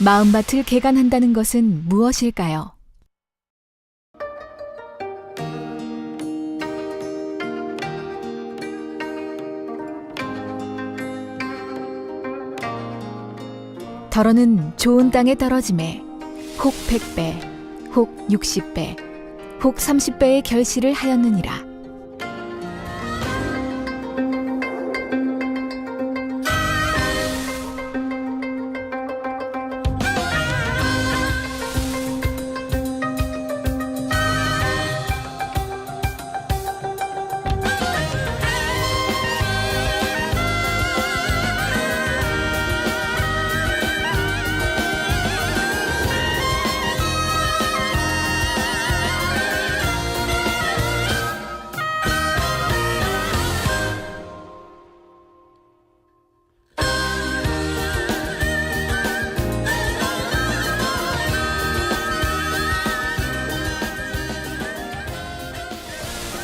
마음밭을 개간한다는 것은 무엇일까요? 덜어는 좋은 땅에 떨어짐에 혹 100배, 혹 60배, 혹 30배의 결실을 하였느니라.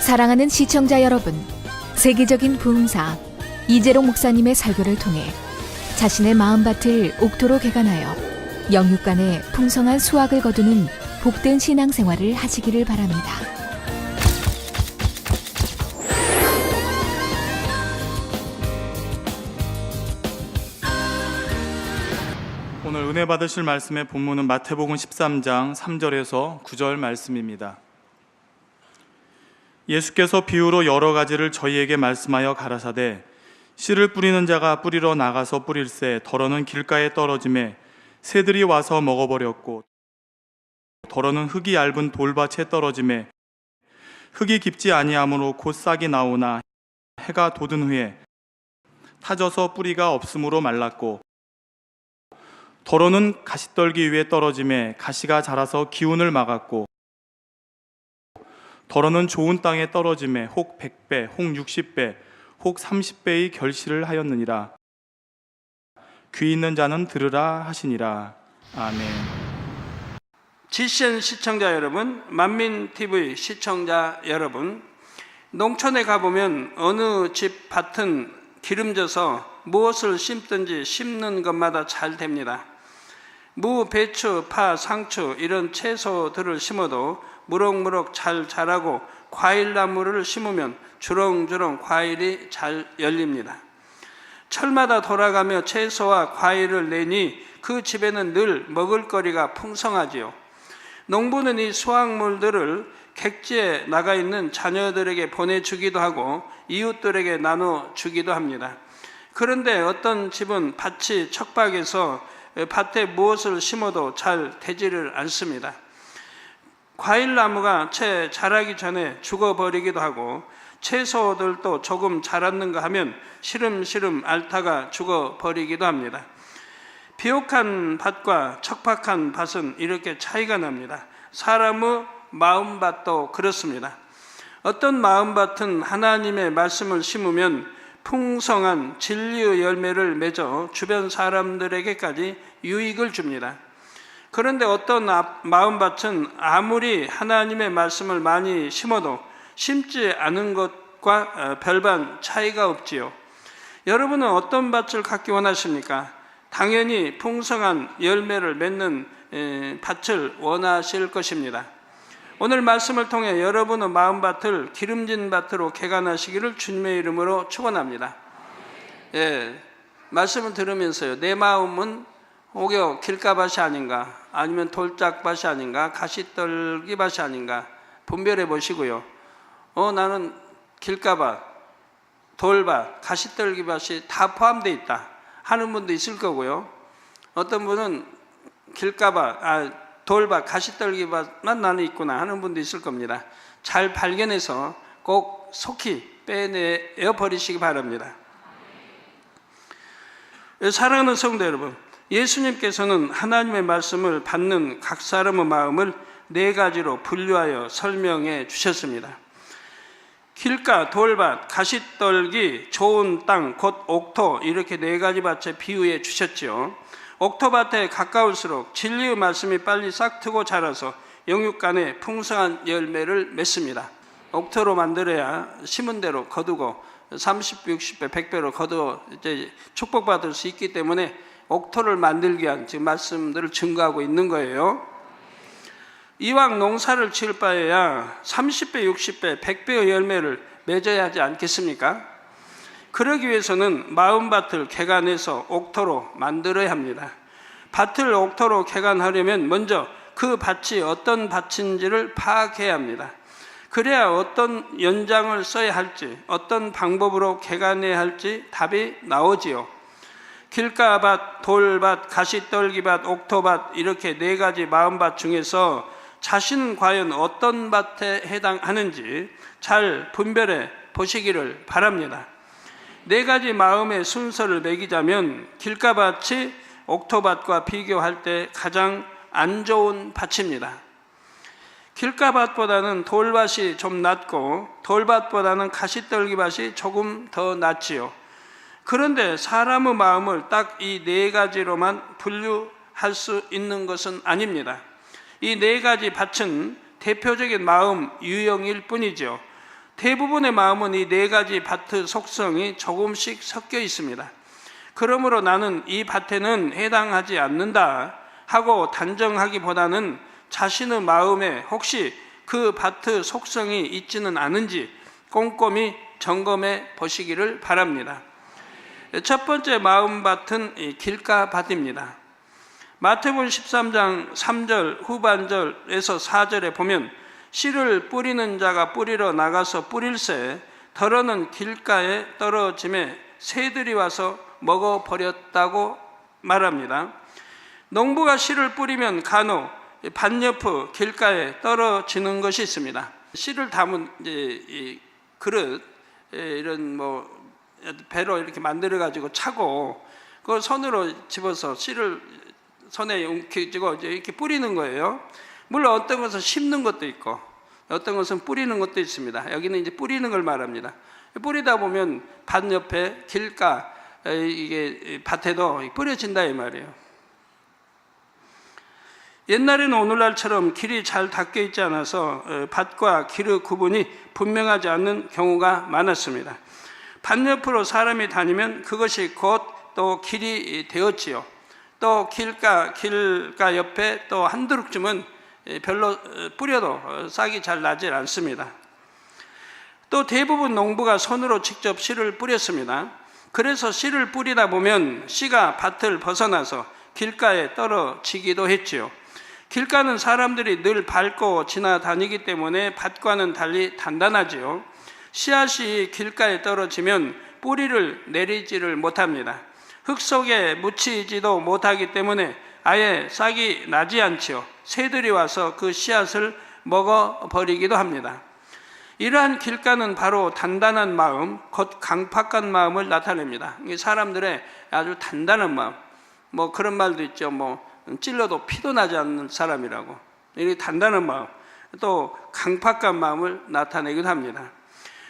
사랑하는 시청자 여러분, 세계적인 부흥사 이재롱 목사님의 설교를 통해 자신의 마음밭을 옥토로 개간하여 영육간에 풍성한 수확을 거두는 복된 신앙생활을 하시기를 바랍니다. 오늘 은혜 받으실 말씀의 본문은 마태복음 13장 3절에서 9절 말씀입니다. 예수께서 비유로 여러 가지를 저희에게 말씀하여 가라사대 씨를 뿌리는 자가 뿌리러 나가서 뿌릴새 덜어는 길가에 떨어짐에 새들이 와서 먹어버렸고 덜어는 흙이 얇은 돌밭에 떨어짐에 흙이 깊지 아니하므로 곧 싹이 나오나 해가 돋은 후에 타져서 뿌리가 없으므로 말랐고 덜어는 가시떨기 위에 떨어짐에 가시가 자라서 기운을 막았고 덜어는 좋은 땅에 떨어짐에 혹 100배, 혹 60배, 혹 30배의 결실을 하였느니라. 귀 있는 자는 들으라 하시니라. 아멘. GCN 시청자 여러분, 만민TV 시청자 여러분, 농촌에 가보면 어느 집 밭은 기름져서 무엇을 심든지 심는 것마다 잘 됩니다. 무, 배추, 파, 상추 이런 채소들을 심어도 무럭무럭 잘 자라고 과일나무를 심으면 주렁주렁 과일이 잘 열립니다. 철마다 돌아가며 채소와 과일을 내니 그 집에는 늘 먹을거리가 풍성하지요. 농부는 이 수확물들을 객지에 나가 있는 자녀들에게 보내주기도 하고 이웃들에게 나눠주기도 합니다. 그런데 어떤 집은 밭이 척박해서 밭에 무엇을 심어도 잘 되지를 않습니다. 과일나무가 채 자라기 전에 죽어버리기도 하고 채소들도 조금 자랐는가 하면 시름시름 앓다가 죽어버리기도 합니다. 비옥한 밭과 척박한 밭은 이렇게 차이가 납니다. 사람의 마음밭도 그렇습니다. 어떤 마음밭은 하나님의 말씀을 심으면 풍성한 진리의 열매를 맺어 주변 사람들에게까지 유익을 줍니다. 그런데 어떤 마음밭은 아무리 하나님의 말씀을 많이 심어도 심지 않은 것과 별반 차이가 없지요. 여러분은 어떤 밭을 갖기 원하십니까? 당연히 풍성한 열매를 맺는 밭을 원하실 것입니다. 오늘 말씀을 통해 여러분의 마음밭을 기름진 밭으로 개간하시기를 주님의 이름으로 축원합니다. 말씀을 들으면서요, 내 마음은 혹여 길가밭이 아닌가, 아니면 돌짝밭이 아닌가, 가시떨기밭이 아닌가 분별해 보시고요. 나는 길가밭, 돌밭, 가시떨기밭이 다 포함되어 있다 하는 분도 있을 거고요. 어떤 분은 길가밭, 돌밭, 가시떨기밭만 나는 있구나 하는 분도 있을 겁니다. 잘 발견해서 꼭 속히 빼내어 버리시기 바랍니다. 사랑하는 성도 여러분, 예수님께서는 하나님의 말씀을 받는 각 사람의 마음을 네 가지로 분류하여 설명해 주셨습니다. 길가, 돌밭, 가시떨기, 좋은 땅, 곧 옥토, 이렇게 네 가지 밭에 비유해 주셨지요. 옥토밭에 가까울수록 진리의 말씀이 빨리 싹트고 자라서 영육간에 풍성한 열매를 맺습니다. 옥토로 만들어야 심은 대로 거두고 30배, 60배, 100배로 거두어 이제 축복받을 수 있기 때문에 옥토를 만들기 위한 지금 말씀들을 증거하고 있는 거예요. 이왕 농사를 지을 바에야 30배, 60배, 100배의 열매를 맺어야 하지 않겠습니까? 그러기 위해서는 마음밭을 개간해서 옥토로 만들어야 합니다. 밭을 옥토로 개간하려면 먼저 그 밭이 어떤 밭인지를 파악해야 합니다. 그래야 어떤 연장을 써야 할지, 어떤 방법으로 개간해야 할지 답이 나오지요. 길가밭, 돌밭, 가시떨기밭, 옥토밭 이렇게 네 가지 마음밭 중에서 자신은 과연 어떤 밭에 해당하는지 잘 분별해 보시기를 바랍니다. 네 가지 마음의 순서를 매기자면 길가밭이 옥토밭과 비교할 때 가장 안 좋은 밭입니다. 길가밭보다는 돌밭이 좀 낫고 돌밭보다는 가시떨기밭이 조금 더 낫지요. 그런데 사람의 마음을 딱 이 네 가지로만 분류할 수 있는 것은 아닙니다. 이 네 가지 밭은 대표적인 마음 유형일 뿐이죠. 대부분의 마음은 이 네 가지 밭의 속성이 조금씩 섞여 있습니다. 그러므로 나는 이 밭에는 해당하지 않는다 하고 단정하기보다는 자신의 마음에 혹시 그 밭의 속성이 있지는 않은지 꼼꼼히 점검해 보시기를 바랍니다. 첫 번째 마음밭은 길가밭입니다. 마태복음 13장 3절 후반절에서 4절에 보면 씨를 뿌리는 자가 뿌리러 나가서 뿌릴새 덜어는 길가에 떨어짐에 새들이 와서 먹어버렸다고 말합니다. 농부가 씨를 뿌리면 간혹 밭옆의 길가에 떨어지는 것이 있습니다. 씨를 담은 이 그릇 이런 배로 이렇게 만들어 가지고 차고 그 손으로 집어서 씨를 손에 움켜쥐고 이렇게 뿌리는 거예요. 물론 어떤 것은 심는 것도 있고 어떤 것은 뿌리는 것도 있습니다. 여기는 이제 뿌리는 걸 말합니다. 뿌리다 보면 밭 옆에 길가 이게 밭에도 뿌려진다 이 말이에요. 옛날에는 오늘날처럼 길이 잘 닦여 있지 않아서 밭과 길의 구분이 분명하지 않는 경우가 많았습니다. 밭 옆으로 사람이 다니면 그것이 곧 또 길이 되었지요. 또 길가 옆에 또 한두 룩쯤은 별로 뿌려도 싹이 잘 나질 않습니다. 또 대부분 농부가 손으로 직접 씨를 뿌렸습니다. 그래서 씨를 뿌리다 보면 씨가 밭을 벗어나서 길가에 떨어지기도 했지요. 길가는 사람들이 늘 밟고 지나다니기 때문에 밭과는 달리 단단하지요. 씨앗이 길가에 떨어지면 뿌리를 내리지를 못합니다. 흙 속에 묻히지도 못하기 때문에 아예 싹이 나지 않지요. 새들이 와서 그 씨앗을 먹어버리기도 합니다. 이러한 길가는 바로 단단한 마음, 곧 강팍한 마음을 나타냅니다. 사람들의 아주 단단한 마음, 그런 말도 있죠. 찔러도 피도 나지 않는 사람이라고. 이 단단한 마음, 또 강팍한 마음을 나타내기도 합니다.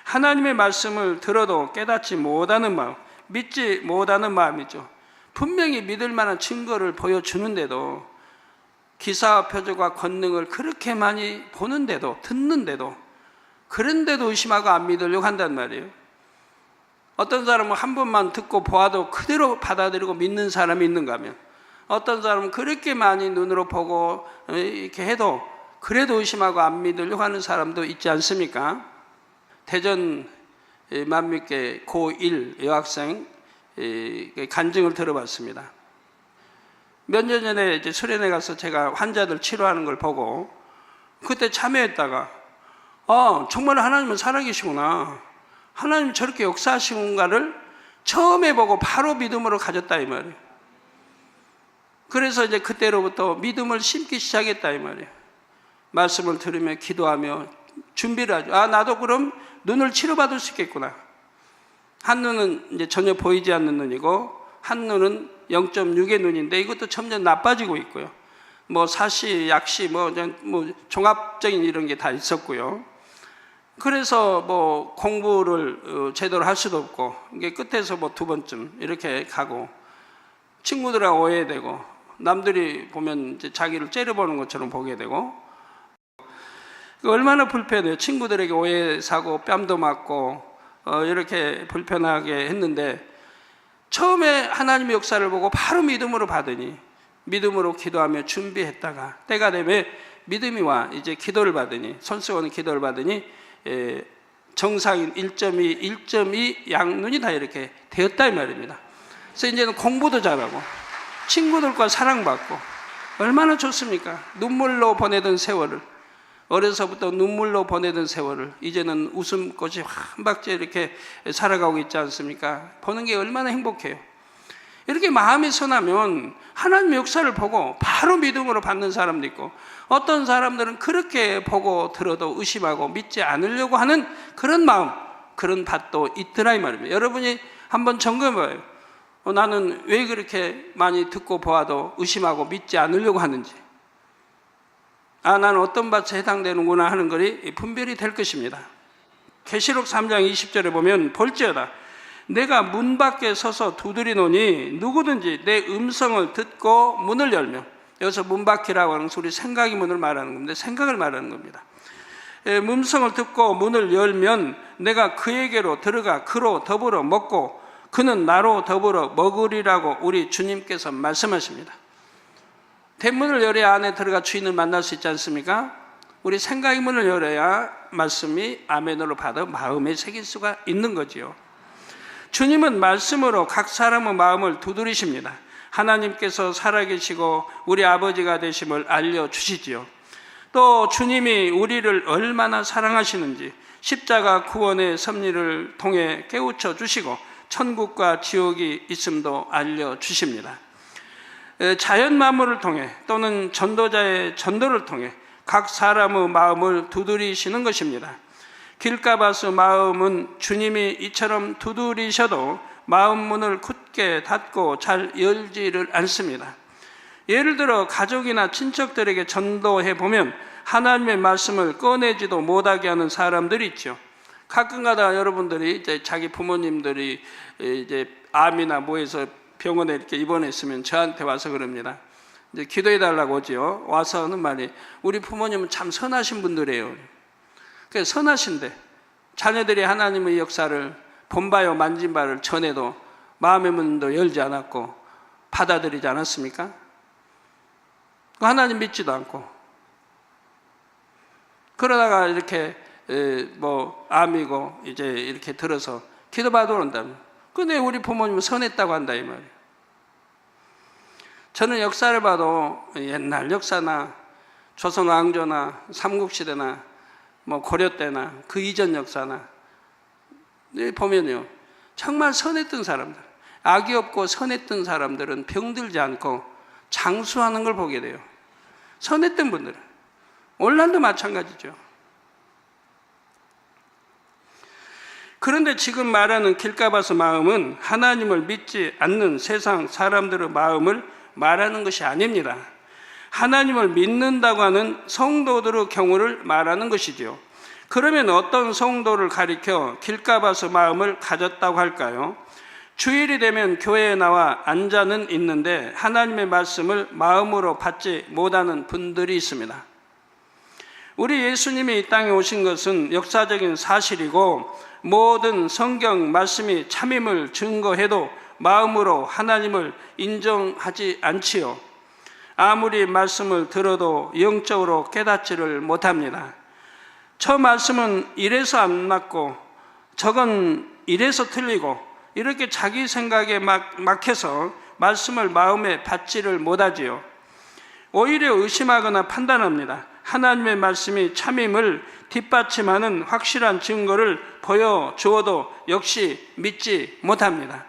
하나님의 말씀을 들어도 깨닫지 못하는 마음, 믿지 못하는 마음이죠. 분명히 믿을 만한 증거를 보여주는데도 기사와 표적과 권능을 그렇게 많이 보는데도 듣는데도 그런데도 의심하고 안 믿으려고 한단 말이에요. 어떤 사람은 한 번만 듣고 보아도 그대로 받아들이고 믿는 사람이 있는가 하면 어떤 사람은 그렇게 많이 눈으로 보고 이렇게 해도 그래도 의심하고 안 믿으려고 하는 사람도 있지 않습니까? 대전 만민께 고1 여학생 간증을 들어봤습니다. 몇 년 전에 이제 수련회 가서 제가 환자들 치료하는 걸 보고 그때 참여했다가 정말 하나님은 살아계시구나, 하나님 저렇게 역사하시는가를 처음 해보고 바로 믿음으로 가졌다 이 말이에요. 그래서 이제 그때로부터 믿음을 심기 시작했다 이 말이에요. 말씀을 들으며 기도하며 준비를 하죠. 나도 그럼 눈을 치료받을 수 있겠구나. 한 눈은 이제 전혀 보이지 않는 눈이고 한 눈은 0.6의 눈인데 이것도 점점 나빠지고 있고요. 사시, 약시, 종합적인 이런 게 다 있었고요. 그래서 공부를 제대로 할 수도 없고 이게 끝에서 두 번쯤 이렇게 가고 친구들하고 오해되고 남들이 보면 이제 자기를 째려보는 것처럼 보게 되고 얼마나 불편해요. 친구들에게 오해 사고 뺨도 맞고 이렇게 불편하게 했는데 처음에 하나님의 역사를 보고 바로 믿음으로 받으니 믿음으로 기도하며 준비했다가 때가 되면 믿음이 와 이제 기도를 받으니 손수건의 기도를 받으니 정상인 1.2 양눈이 다 이렇게 되었다 이 말입니다. 그래서 이제는 공부도 잘하고 친구들과 사랑받고 얼마나 좋습니까? 눈물로 보내던 세월을 어려서부터 눈물로 보내던 세월을 이제는 웃음꽃이 한 박자 이렇게 살아가고 있지 않습니까? 보는 게 얼마나 행복해요. 이렇게 마음이 선하면 하나님의 역사를 보고 바로 믿음으로 받는 사람도 있고 어떤 사람들은 그렇게 보고 들어도 의심하고 믿지 않으려고 하는 그런 마음, 그런 밭도 있더라 이 말입니다. 여러분이 한번 점검해봐요. 나는 왜 그렇게 많이 듣고 보아도 의심하고 믿지 않으려고 하는지, 나는 어떤 밭에 해당되는구나 하는 것이 분별이 될 것입니다. 계시록 3장 20절에 보면 볼지어다 내가 문 밖에 서서 두드리노니 누구든지 내 음성을 듣고 문을 열면, 여기서 문 밖이라고 하는 것은 우리 생각의 문을 말하는 겁니다. 생각을 말하는 겁니다. 음성을 듣고 문을 열면 내가 그에게로 들어가 그로 더불어 먹고 그는 나로 더불어 먹으리라고 우리 주님께서 말씀하십니다. 대문을 열어야 안에 들어가 주인을 만날 수 있지 않습니까? 우리 생각의 문을 열어야 말씀이 아멘으로 받아 마음에 새길 수가 있는 거지요. 주님은 말씀으로 각 사람의 마음을 두드리십니다. 하나님께서 살아계시고 우리 아버지가 되심을 알려주시지요. 또 주님이 우리를 얼마나 사랑하시는지 십자가 구원의 섭리를 통해 깨우쳐 주시고 천국과 지옥이 있음도 알려주십니다. 자연 만물을 통해 또는 전도자의 전도를 통해 각 사람의 마음을 두드리시는 것입니다. 길가바스 마음은 주님이 이처럼 두드리셔도 마음 문을 굳게 닫고 잘 열지를 않습니다. 예를 들어 가족이나 친척들에게 전도해 보면 하나님의 말씀을 꺼내지도 못하게 하는 사람들이 있죠. 가끔가다 여러분들이 이제 자기 부모님들이 이제 암이나 뭐해서 병원에 이렇게 입원했으면 저한테 와서 그럽니다. 이제 기도해 달라고 오지요. 와서 하는 말이 우리 부모님은 참 선하신 분들이에요. 그래서 선하신데 자녀들이 하나님의 역사를 본바요 만진 바를 전에도 마음의 문도 열지 않았고 받아들이지 않았습니까? 하나님 믿지도 않고 그러다가 이렇게 뭐 암이고 이제 이렇게 들어서 기도받으러 온다면 근데 우리 부모님은 선했다고 한다 이 말이에요. 저는 역사를 봐도 옛날 역사나 조선 왕조나 삼국시대나 뭐 고려 때나 그 이전 역사나 보면요 정말 선했던 사람들, 악이 없고 선했던 사람들은 병들지 않고 장수하는 걸 보게 돼요. 선했던 분들은 오늘날도 마찬가지죠. 그런데 지금 말하는 길가바스 마음은 하나님을 믿지 않는 세상 사람들의 마음을 말하는 것이 아닙니다. 하나님을 믿는다고 하는 성도들의 경우를 말하는 것이죠. 그러면 어떤 성도를 가리켜 길가바스 마음을 가졌다고 할까요? 주일이 되면 교회에 나와 앉아는 있는데 하나님의 말씀을 마음으로 받지 못하는 분들이 있습니다. 우리 예수님이 이 땅에 오신 것은 역사적인 사실이고 모든 성경 말씀이 참임을 증거해도 마음으로 하나님을 인정하지 않지요. 아무리 말씀을 들어도 영적으로 깨닫지를 못합니다. 저 말씀은 이래서 안 맞고 저건 이래서 틀리고 이렇게 자기 생각에 막혀서 말씀을 마음에 받지를 못하지요. 오히려 의심하거나 판단합니다. 하나님의 말씀이 참임을 뒷받침하는 확실한 증거를 보여주어도 역시 믿지 못합니다.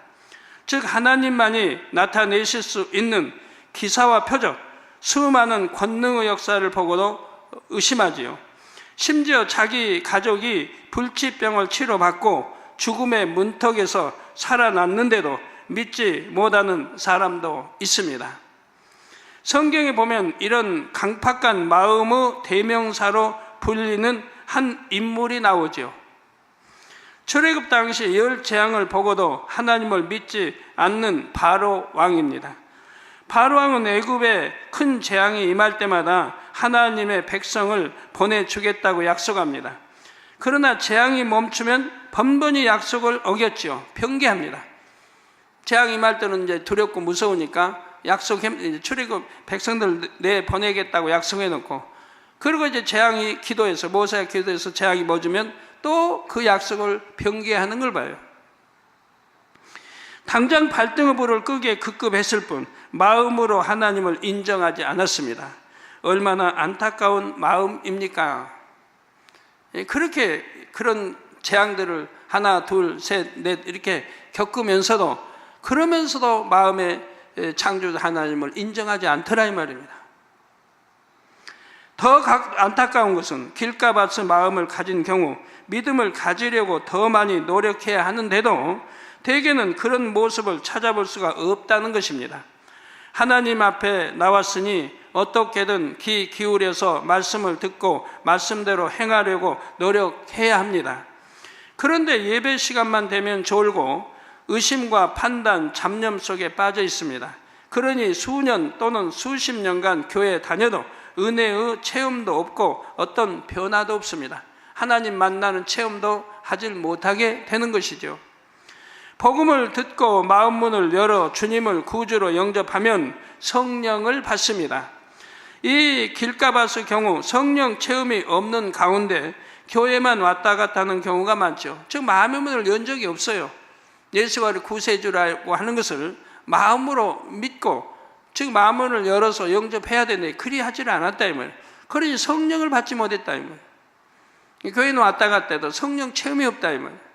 즉 하나님만이 나타내실 수 있는 기사와 표적, 수많은 권능의 역사를 보고도 의심하지요. 심지어 자기 가족이 불치병을 치료받고 죽음의 문턱에서 살아났는데도 믿지 못하는 사람도 있습니다. 성경에 보면 이런 강팍한 마음의 대명사로 불리는 한 인물이 나오죠. 출애굽 당시 열 재앙을 보고도 하나님을 믿지 않는 바로 왕입니다. 바로 왕은 애굽에 큰 재앙이 임할 때마다 하나님의 백성을 보내주겠다고 약속합니다. 그러나 재앙이 멈추면 번번이 약속을 어겼지요. 변개합니다. 재앙이 임할 때는 이제 두렵고 무서우니까 출애굽 백성들 내 보내겠다고 약속해 놓고, 그리고 이제 재앙이 기도해서, 모세가 기도해서 재앙이 멎으면 또 그 약속을 변개하는 걸 봐요. 당장 발등의 불을 끄게 급급했을 뿐 마음으로 하나님을 인정하지 않았습니다. 얼마나 안타까운 마음입니까? 그렇게 그런 재앙들을 하나, 둘, 셋, 넷 이렇게 겪으면서도, 그러면서도 마음에 창조주 하나님을 인정하지 않더라 이 말입니다. 더 안타까운 것은 길가밭의 마음을 가진 경우 믿음을 가지려고 더 많이 노력해야 하는데도 대개는 그런 모습을 찾아볼 수가 없다는 것입니다. 하나님 앞에 나왔으니 어떻게든 귀 기울여서 말씀을 듣고 말씀대로 행하려고 노력해야 합니다. 그런데 예배 시간만 되면 졸고 의심과 판단, 잡념 속에 빠져 있습니다. 그러니 수년 또는 수십 년간 교회에 다녀도 은혜의 체험도 없고 어떤 변화도 없습니다. 하나님 만나는 체험도 하질 못하게 되는 것이죠. 복음을 듣고 마음 문을 열어 주님을 구주로 영접하면 성령을 받습니다. 이 길가밭의 경우 성령 체험이 없는 가운데 교회만 왔다 갔다 하는 경우가 많죠. 즉 마음의 문을 연 적이 없어요. 예수가 구세주라고 하는 것을 마음으로 믿고, 즉 마음을 열어서 영접해야 되는데 그리 하지를 않았다 이 말이에요. 그러니 성령을 받지 못했다 이 말이에요. 교회는 왔다 갔다 해도 성령 체험이 없다 이 말이에요.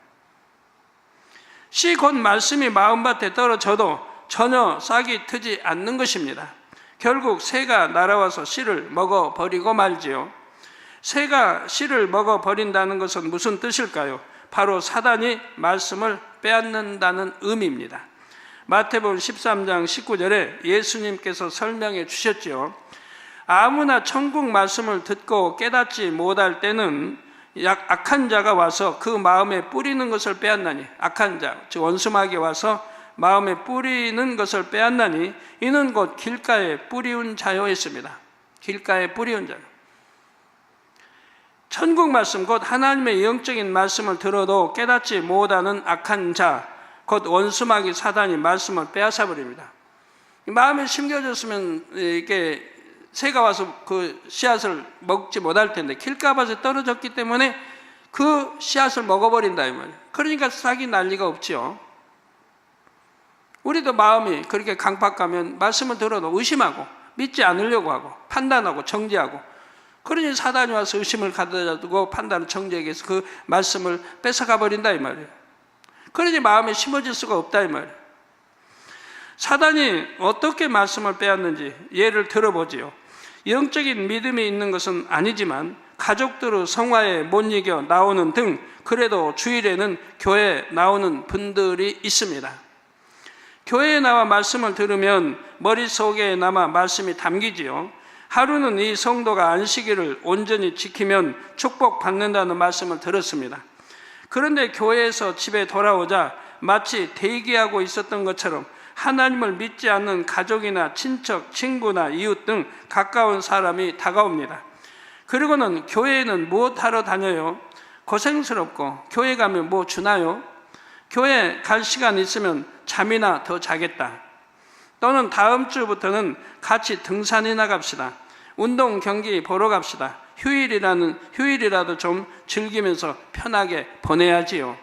씨 곧 말씀이 마음밭에 떨어져도 전혀 싹이 트지 않는 것입니다. 결국 새가 날아와서 씨를 먹어버리고 말지요. 새가 씨를 먹어버린다는 것은 무슨 뜻일까요? 바로 사단이 말씀을 빼앗는다는 의미입니다. 마태복음 13장 19절에 예수님께서 설명해 주셨죠. 아무나 천국 말씀을 듣고 깨닫지 못할 때는 악한 자가 와서 그 마음에 뿌리는 것을 빼앗나니, 악한 자, 즉 원수마귀 와서 마음에 뿌리는 것을 빼앗나니 이는 곧 길가에 뿌리운 자요 했습니다. 길가에 뿌리운 자요. 천국 말씀, 곧 하나님의 영적인 말씀을 들어도 깨닫지 못하는 악한 자, 곧 원수마귀 사단이 말씀을 빼앗아 버립니다. 마음에 심겨졌으면 이게 새가 와서 그 씨앗을 먹지 못할 텐데 길가밭에 떨어졌기 때문에 그 씨앗을 먹어버린다 이 말이에요. 그러니까 싹이 날 리가 없죠. 우리도 마음이 그렇게 강팍하면 말씀을 들어도 의심하고 믿지 않으려고 하고 판단하고 정죄하고, 그러니 사단이 와서 의심을 가져다두고 판단을 정죄하기 위해서 그 말씀을 뺏어가 버린다 이 말이에요. 그러니 마음에 심어질 수가 없다 이 말이에요. 사단이 어떻게 말씀을 빼앗는지 예를 들어보지요. 영적인 믿음이 있는 것은 아니지만 가족들의 성화에 못 이겨 나오는 등 그래도 주일에는 교회에 나오는 분들이 있습니다. 교회에 나와 말씀을 들으면 머릿속에 남아 말씀이 담기지요. 하루는 이 성도가 안식일을 온전히 지키면 축복받는다는 말씀을 들었습니다. 그런데 교회에서 집에 돌아오자 마치 대기하고 있었던 것처럼 하나님을 믿지 않는 가족이나 친척, 친구나 이웃 등 가까운 사람이 다가옵니다. 그리고는 교회에는 무엇하러 다녀요? 고생스럽고 교회 가면 뭐 주나요? 교회 갈 시간 있으면 잠이나 더 자겠다. 또는 다음 주부터는 같이 등산이나 갑시다. 운동 경기 보러 갑시다. 휴일이라도 좀 즐기면서 편하게 보내야지요.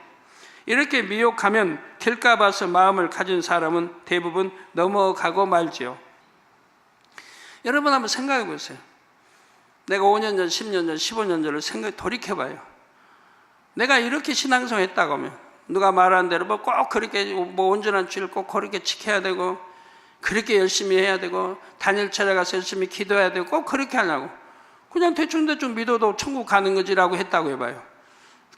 이렇게 미혹하면 길가밭의 마음을 가진 사람은 대부분 넘어가고 말지요. 여러분 한번 생각해 보세요. 내가 5년 전, 10년 전, 15년 전을 돌이켜봐요. 내가 이렇게 신앙생활 했다고 하면 누가 말하는 대로 꼭 그렇게 온전한 주일 꼭 그렇게 지켜야 되고 그렇게 열심히 해야 되고 단일체에 가서 열심히 기도해야 되고 꼭 그렇게 하냐고, 그냥 대충대충 믿어도 천국 가는 거지라고 했다고 해봐요.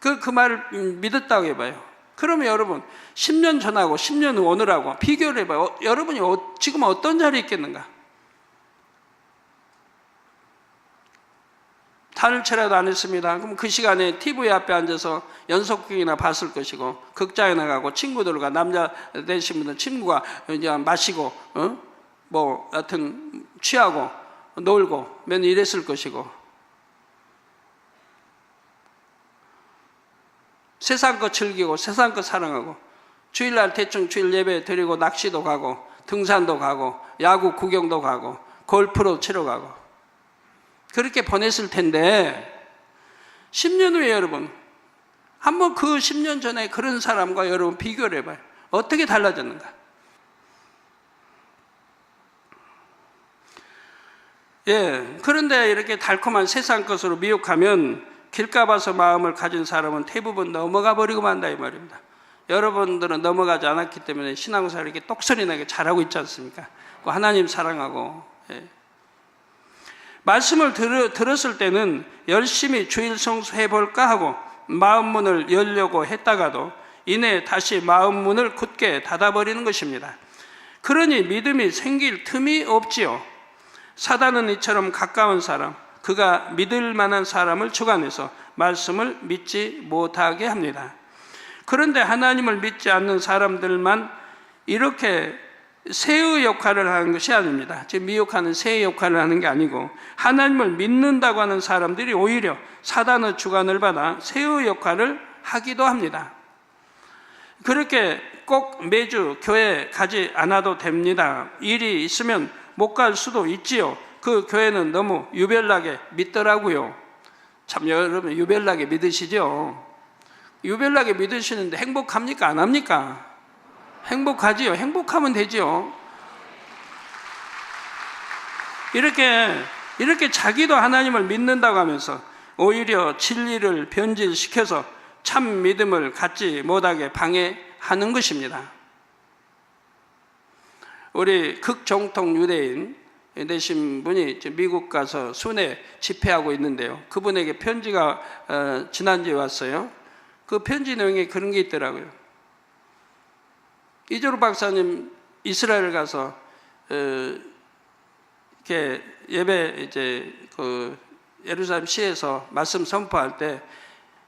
그 말을 믿었다고 해봐요. 그러면 여러분 10년 전하고 10년 후 오늘하고 비교를 해봐요. 여러분이 지금 어떤 자리에 있겠는가? 단일체라도 안 했습니다. 그럼 그 시간에 TV 앞에 앉아서 연속극이나 봤을 것이고 극장에 나가고 친구들과 남자 되신 분들 친구가 이제 마시고 하여튼 취하고 놀고 맨 이랬을 것이고, 세상 것 즐기고 세상 것 사랑하고 주일날 대충 주일 예배 드리고 낚시도 가고 등산도 가고 야구 구경도 가고 골프로 치러 가고 그렇게 보냈을 텐데 10년 후에 여러분 한번 그 10년 전에 그런 사람과 여러분 비교를 해봐요. 어떻게 달라졌는가? 예, 그런데 이렇게 달콤한 세상 것으로 미혹하면 길가 봐서 마음을 가진 사람은 대부분 넘어가 버리고 만다 이 말입니다. 여러분들은 넘어가지 않았기 때문에 신앙생활 이렇게 똑소리 나게 잘하고 있지 않습니까? 하나님 사랑하고. 예. 말씀을 들었을 때는 열심히 주일 성수해볼까 하고 마음문을 열려고 했다가도 이내 다시 마음문을 굳게 닫아버리는 것입니다. 그러니 믿음이 생길 틈이 없지요. 사단은 이처럼 가까운 사람, 그가 믿을 만한 사람을 주관해서 말씀을 믿지 못하게 합니다. 그런데 하나님을 믿지 않는 사람들만 이렇게 새의 역할을 하는 것이 아닙니다. 지금 미혹하는 새의 역할을 하는 게 아니고 하나님을 믿는다고 하는 사람들이 오히려 사단의 주관을 받아 새의 역할을 하기도 합니다. 그렇게 꼭 매주 교회 가지 않아도 됩니다. 일이 있으면 못 갈 수도 있지요. 그 교회는 너무 유별나게 믿더라고요. 참 여러분 유별나게 믿으시죠? 유별나게 믿으시는데 행복합니까? 안 합니까? 행복하지요. 행복하면 되지요. 이렇게 자기도 하나님을 믿는다고 하면서 오히려 진리를 변질시켜서 참 믿음을 갖지 못하게 방해하는 것입니다. 우리 극정통 유대인 되신 분이 미국 가서 순회 집회하고 있는데요. 그분에게 편지가 지난주에 왔어요. 그 편지 내용에 그런 게 있더라고요. 이조로 박사님 이스라엘 가서 이렇게 예배 그 예루살렘 시에서 말씀 선포할 때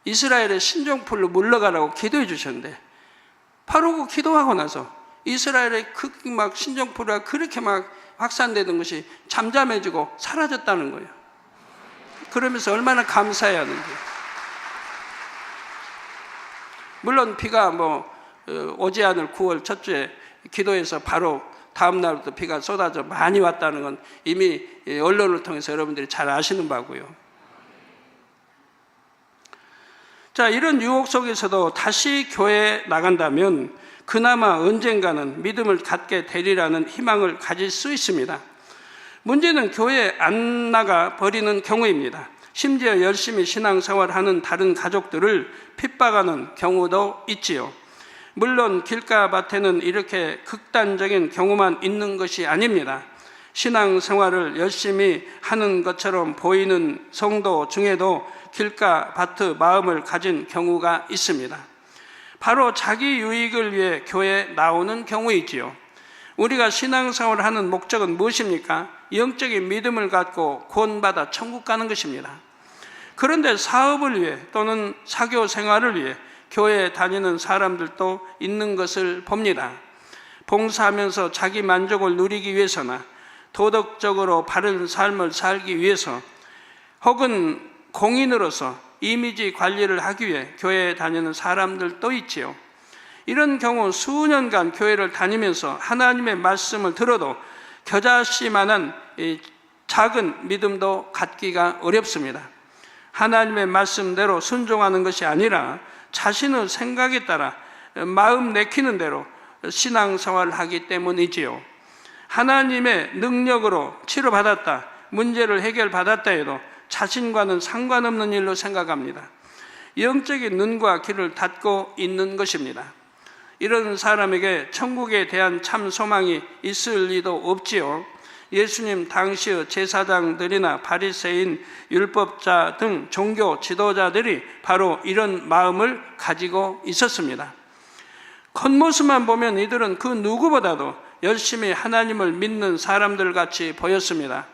이스라엘의 신종플로 물러가라고 기도해 주셨는데 바로 그 기도하고 나서 이스라엘의 그 막 신종플가 그렇게 막 확산되던 것이 잠잠해지고 사라졌다는 거예요. 그러면서 얼마나 감사해야 하는지. 물론 비가 오지 않을 9월 첫 주에 기도해서 바로 다음 날부터 비가 쏟아져 많이 왔다는 건 이미 언론을 통해서 여러분들이 잘 아시는 바고요. 자, 이런 유혹 속에서도 다시 교회에 나간다면 그나마 언젠가는 믿음을 갖게 되리라는 희망을 가질 수 있습니다. 문제는 교회에 안 나가 버리는 경우입니다. 심지어 열심히 신앙생활하는 다른 가족들을 핍박하는 경우도 있지요. 물론 길가밭에는 이렇게 극단적인 경우만 있는 것이 아닙니다. 신앙생활을 열심히 하는 것처럼 보이는 성도 중에도 길가밭의 마음을 가진 경우가 있습니다. 바로 자기 유익을 위해 교회에 나오는 경우이지요. 우리가 신앙생활을 하는 목적은 무엇입니까? 영적인 믿음을 갖고 구원받아 천국 가는 것입니다. 그런데 사업을 위해 또는 사교 생활을 위해 교회에 다니는 사람들도 있는 것을 봅니다. 봉사하면서 자기 만족을 누리기 위해서나 도덕적으로 바른 삶을 살기 위해서 혹은 공인으로서 이미지 관리를 하기 위해 교회에 다니는 사람들도 있지요. 이런 경우 수년간 교회를 다니면서 하나님의 말씀을 들어도 겨자씨만한 작은 믿음도 갖기가 어렵습니다. 하나님의 말씀대로 순종하는 것이 아니라 자신의 생각에 따라 마음 내키는 대로 신앙생활을 하기 때문이지요. 하나님의 능력으로 치료받았다, 문제를 해결받았다 해도 자신과는 상관없는 일로 생각합니다. 영적인 눈과 귀를 닫고 있는 것입니다. 이런 사람에게 천국에 대한 참 소망이 있을 리도 없지요. 예수님 당시의 제사장들이나 바리새인, 율법자 등 종교 지도자들이 바로 이런 마음을 가지고 있었습니다. 겉모습만 보면 이들은 그 누구보다도 열심히 하나님을 믿는 사람들 같이 보였습니다.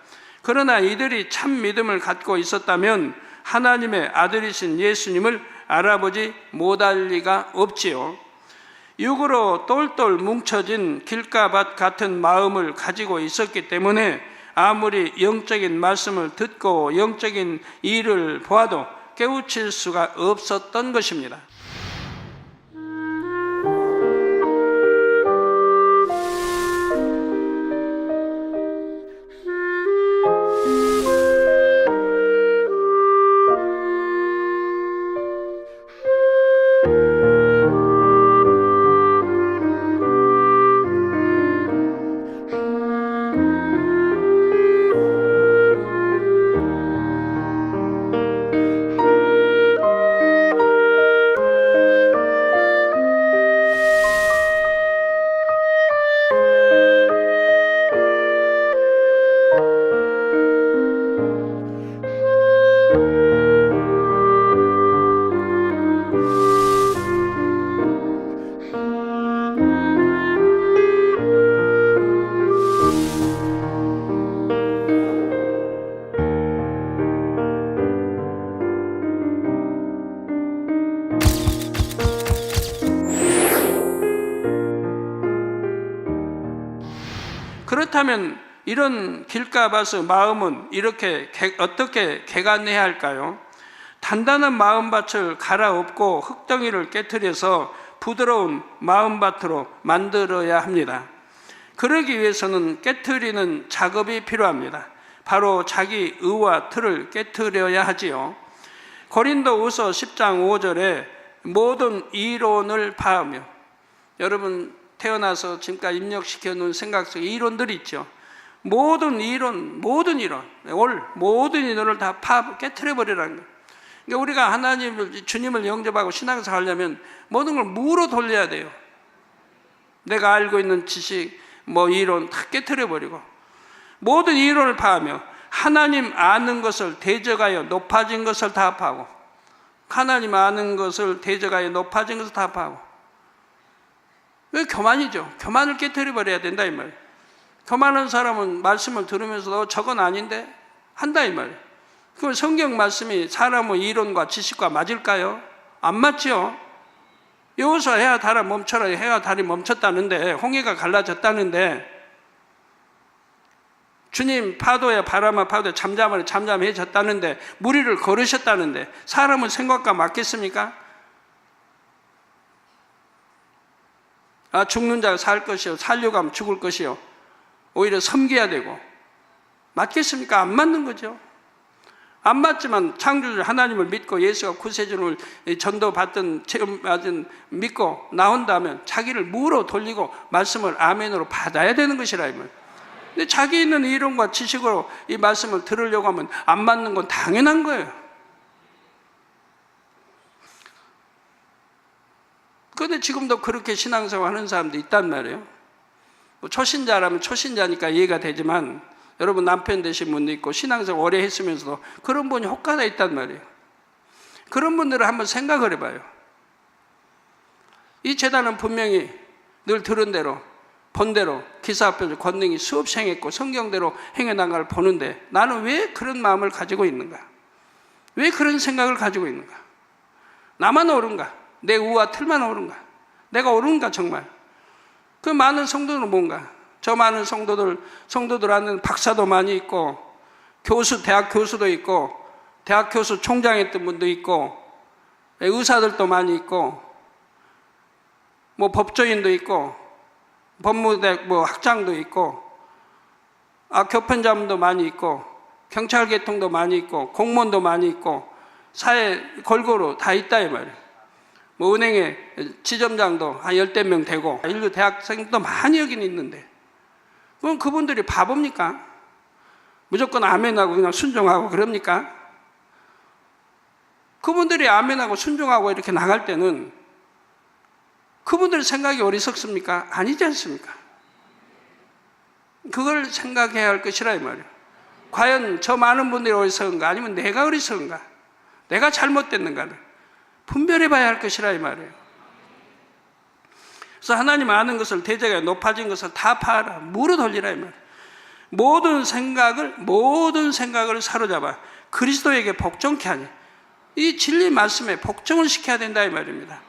그러나 이들이 참 믿음을 갖고 있었다면 하나님의 아들이신 예수님을 알아보지 못할 리가 없지요. 육으로 똘똘 뭉쳐진 길가밭 같은 마음을 가지고 있었기 때문에 아무리 영적인 말씀을 듣고 영적인 일을 보아도 깨우칠 수가 없었던 것입니다. 그렇다면 이런 길가밭의 마음은 이렇게 어떻게 개간해야 할까요? 단단한 마음밭을 갈아엎고 흙덩이를 깨트려서 부드러운 마음밭으로 만들어야 합니다. 그러기 위해서는 깨트리는 작업이 필요합니다. 바로 자기 의와 틀을 깨트려야 하지요. 고린도후서 10장 5절에 모든 이론을 파하며, 여러분 태어나서 지금까지 입력시켜 놓은 생각 속에 이론들이 있죠. 모든 이론을 다 깨트려 버리라는 거예요. 그러니까 우리가 하나님을, 주님을 영접하고 신앙생활 하려면 모든 걸 무로 돌려야 돼요. 내가 알고 있는 지식, 이론 다 깨트려 버리고, 모든 이론을 파하며 하나님 아는 것을 대적하여 높아진 것을 다 파하고, 하나님 아는 것을 대적하여 높아진 것을 다 파하고. 왜 교만이죠? 교만을 깨트려 버려야 된다 이 말이에요. 교만한 사람은 말씀을 들으면서도 저건 아닌데 한다 이 말이에요. 그럼 성경 말씀이 사람의 이론과 지식과 맞을까요? 안 맞죠? 여호수아 해야 달아 멈춰라, 해야 달이 멈췄다는데, 홍해가 갈라졌다는데, 주님 파도야 바람아 파도야 잠잠해졌다는데, 무리를 걸으셨다는데 사람은 생각과 맞겠습니까? 죽는 자가 살 것이요, 살려고 하면 죽을 것이요, 오히려 섬겨야 되고, 맞겠습니까? 안 맞는 거죠. 안 맞지만 창조주 하나님을 믿고 예수가 구세주를 전도받던 체험 받은 믿고 나온다면 자기를 무로 돌리고 말씀을 아멘으로 받아야 되는 것이라 이 말. 근데 자기 있는 이론과 지식으로 이 말씀을 들으려고 하면 안 맞는 건 당연한 거예요. 그런데 지금도 그렇게 신앙생활 하는 사람도 있단 말이에요. 초신자라면 초신자니까 이해가 되지만, 여러분 남편 되신 분도 있고 신앙생활 오래 했으면서도 그런 분이 혹가다 있단 말이에요. 그런 분들을 한번 생각을 해봐요. 이 재단은 분명히 늘 들은 대로 본 대로 기사 앞에서 권능이 수없이 행했고 성경대로 행해난 걸 보는데, 나는 왜 그런 마음을 가지고 있는가? 왜 그런 생각을 가지고 있는가? 나만 옳은가? 내 우와 틀만 옳은가? 내가 옳은가 정말? 그 많은 성도들은 뭔가? 저 많은 성도들 안에는 박사도 많이 있고, 대학 교수도 있고, 대학 교수 총장했던 분도 있고, 의사들도 많이 있고, 법조인도 있고, 법무대 학장도 있고, 교편자분도 많이 있고, 경찰 계통도 많이 있고, 공무원도 많이 있고, 사회 골고루 다 있다 이 말이에요. 은행에 지점장도 한 10대 명 되고, 인류 대학생도 많이 여기는 있는데, 그럼 그분들이 바보입니까? 무조건 아멘하고 그냥 순종하고 그럽니까? 그분들이 아멘하고 순종하고 이렇게 나갈 때는 그분들 생각이 어리석습니까? 아니지 않습니까? 그걸 생각해야 할 것이라 이 말이에요. 과연 저 많은 분들이 어리석은가, 아니면 내가 어리석은가, 내가 잘못됐는가를 분별해 봐야 할 것이라 이 말이에요. 그래서 하나님 아는 것을 대적하여 높아진 것을 다 파하라, 무로 돌리라 이 말이에요. 모든 생각을 사로잡아 그리스도에게 복종케 하니, 이 진리 말씀에 복종을 시켜야 된다 이 말입니다.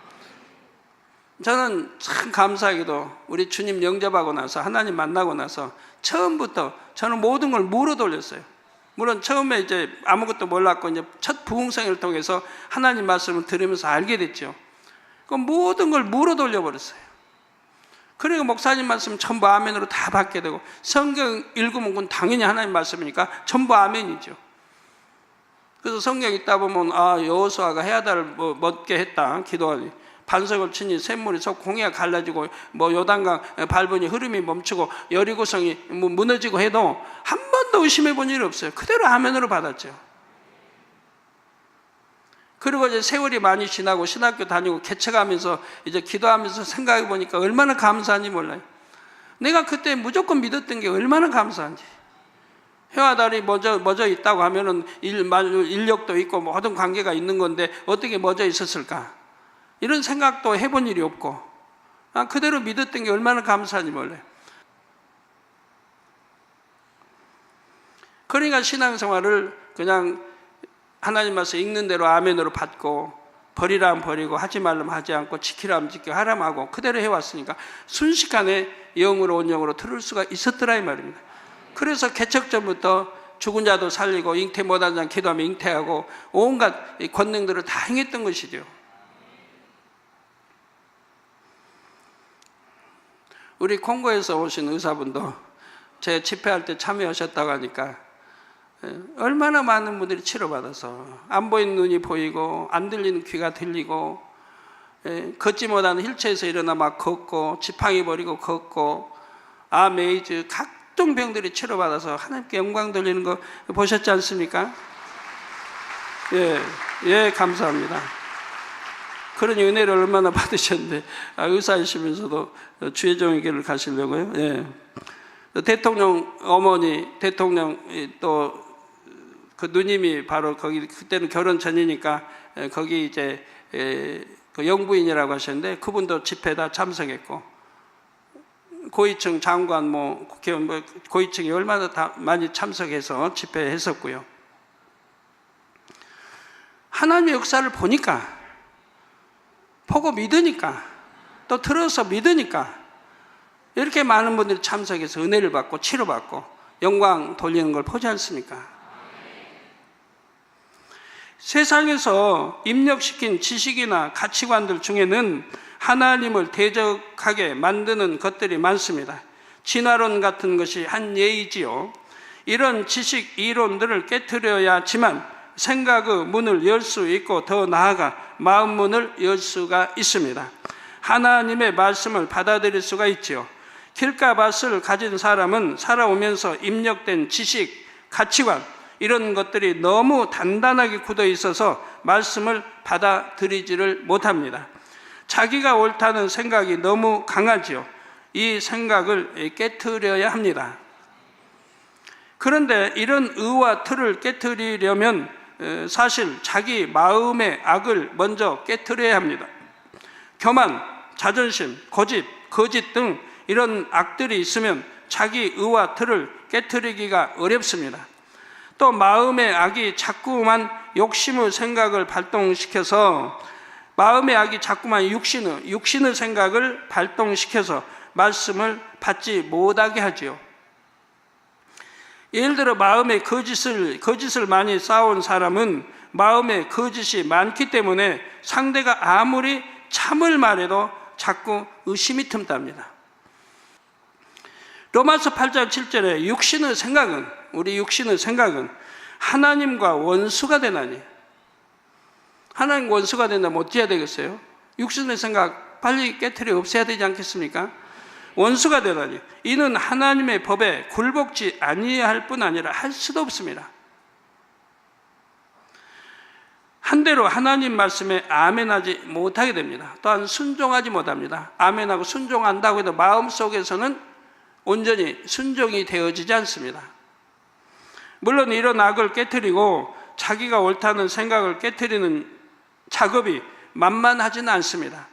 저는 참 감사하게도 우리 주님 영접하고 나서, 하나님 만나고 나서 처음부터 저는 모든 걸 무로 돌렸어요. 물론 처음에 이제 아무것도 몰랐고 이제 첫 부흥성을 통해서 하나님 말씀을 들으면서 알게 됐죠. 그 모든 걸 무로 돌려버렸어요. 그러니까 목사님 말씀 전부 아멘으로 다 받게 되고, 성경 읽으면 그건 당연히 하나님 말씀이니까 전부 아멘이죠. 그래서 성경 읽다 보면 여호수아가 해야달을 먹게 했다 기도하니, 반석을 치니 샘물이 속 홍해가 갈라지고 요단강 밟으니 흐름이 멈추고 여리고성이 무너지고 해도 한 번도 의심해 본 일이 없어요. 그대로 아멘으로 받았죠. 그리고 이제 세월이 많이 지나고 신학교 다니고 개척하면서 이제 기도하면서 생각해 보니까 얼마나 감사한지 몰라요. 내가 그때 무조건 믿었던 게 얼마나 감사한지. 해와 달이 멎어 있다고 하면은 인력도 있고 모든 관계가 있는 건데 어떻게 멎어 있었을까? 이런 생각도 해본 일이 없고, 그대로 믿었던 게 얼마나 감사한지 몰라요. 그러니까 신앙생활을 그냥 하나님 말씀 읽는 대로 아멘으로 받고 버리라면 버리고 하지 말라면 하지 않고 지키라면 지키고 하라면 하고 그대로 해왔으니까 순식간에 영으로 온 영으로 들을 수가 있었더라 이 말입니다. 그래서 개척 전부터 죽은 자도 살리고 잉태 못한 자 기도하면 잉태하고 온갖 권능들을 다 행했던 것이죠. 우리 콩고에서 오신 의사분도 제 집회할 때 참여하셨다고 하니까 얼마나 많은 분들이 치료받아서 안 보이는 눈이 보이고 안 들리는 귀가 들리고 걷지 못하는 휠체어에서 일어나 막 걷고 지팡이 버리고 걷고 암, 에이즈 각종 병들이 치료받아서 하나님께 영광 돌리는 거 보셨지 않습니까? 예, 감사합니다. 그런 은혜를 얼마나 받으셨는데 의사이시면서도 주의 종의 길을 가시려고요. 예. 대통령 어머니, 대통령 또 그 누님이 바로 거기 그때는 결혼 전이니까 거기 이제 그 영부인이라고 하셨는데 그분도 집회다 참석했고 고위층 장관 뭐 국회의원 뭐 고위층이 얼마나 다 많이 참석해서 집회했었고요. 하나님의 역사를 보고 믿으니까 또 들어서 믿으니까 이렇게 많은 분들이 참석해서 은혜를 받고 치료받고 영광 돌리는 걸 보지 않습니까? 세상에서 입력시킨 지식이나 가치관들 중에는 하나님을 대적하게 만드는 것들이 많습니다. 진화론 같은 것이 한 예이지요. 이런 지식 이론들을 깨트려야지만 생각의 문을 열 수 있고 더 나아가 마음 문을 열 수가 있습니다. 하나님의 말씀을 받아들일 수가 있지요. 길가밭을 가진 사람은 살아오면서 입력된 지식, 가치관 이런 것들이 너무 단단하게 굳어 있어서 말씀을 받아들이지를 못합니다. 자기가 옳다는 생각이 너무 강하지요. 이 생각을 깨트려야 합니다. 그런데 이런 의와 틀을 깨트리려면 사실 자기 마음의 악을 먼저 깨트려야 합니다. 교만, 자존심, 고집, 거짓 등 이런 악들이 있으면 자기 의와 틀을 깨트리기가 어렵습니다. 또 마음의 악이 자꾸만 욕심의 생각을 발동시켜서 마음의 악이 자꾸만 육신의 생각을 발동시켜서 말씀을 받지 못하게 하지요. 예를 들어 마음에 거짓을 많이 쌓아온 사람은 마음에 거짓이 많기 때문에 상대가 아무리 참을 말해도 자꾸 의심이 틈답니다. 로마서 8장 7절에 우리 육신의 생각은 하나님과 원수가 되나니, 하나님 원수가 된다면 어찌해야 되겠어요? 육신의 생각 빨리 깨트려 없애야 되지 않겠습니까? 원수가 되다니 이는 하나님의 법에 굴복지 아니할 뿐 아니라 할 수도 없습니다. 한대로 하나님 말씀에 아멘하지 못하게 됩니다. 또한 순종하지 못합니다. 아멘하고 순종한다고 해도 마음속에서는 온전히 순종이 되어지지 않습니다. 물론 이런 악을 깨트리고 자기가 옳다는 생각을 깨트리는 작업이 만만하지는 않습니다.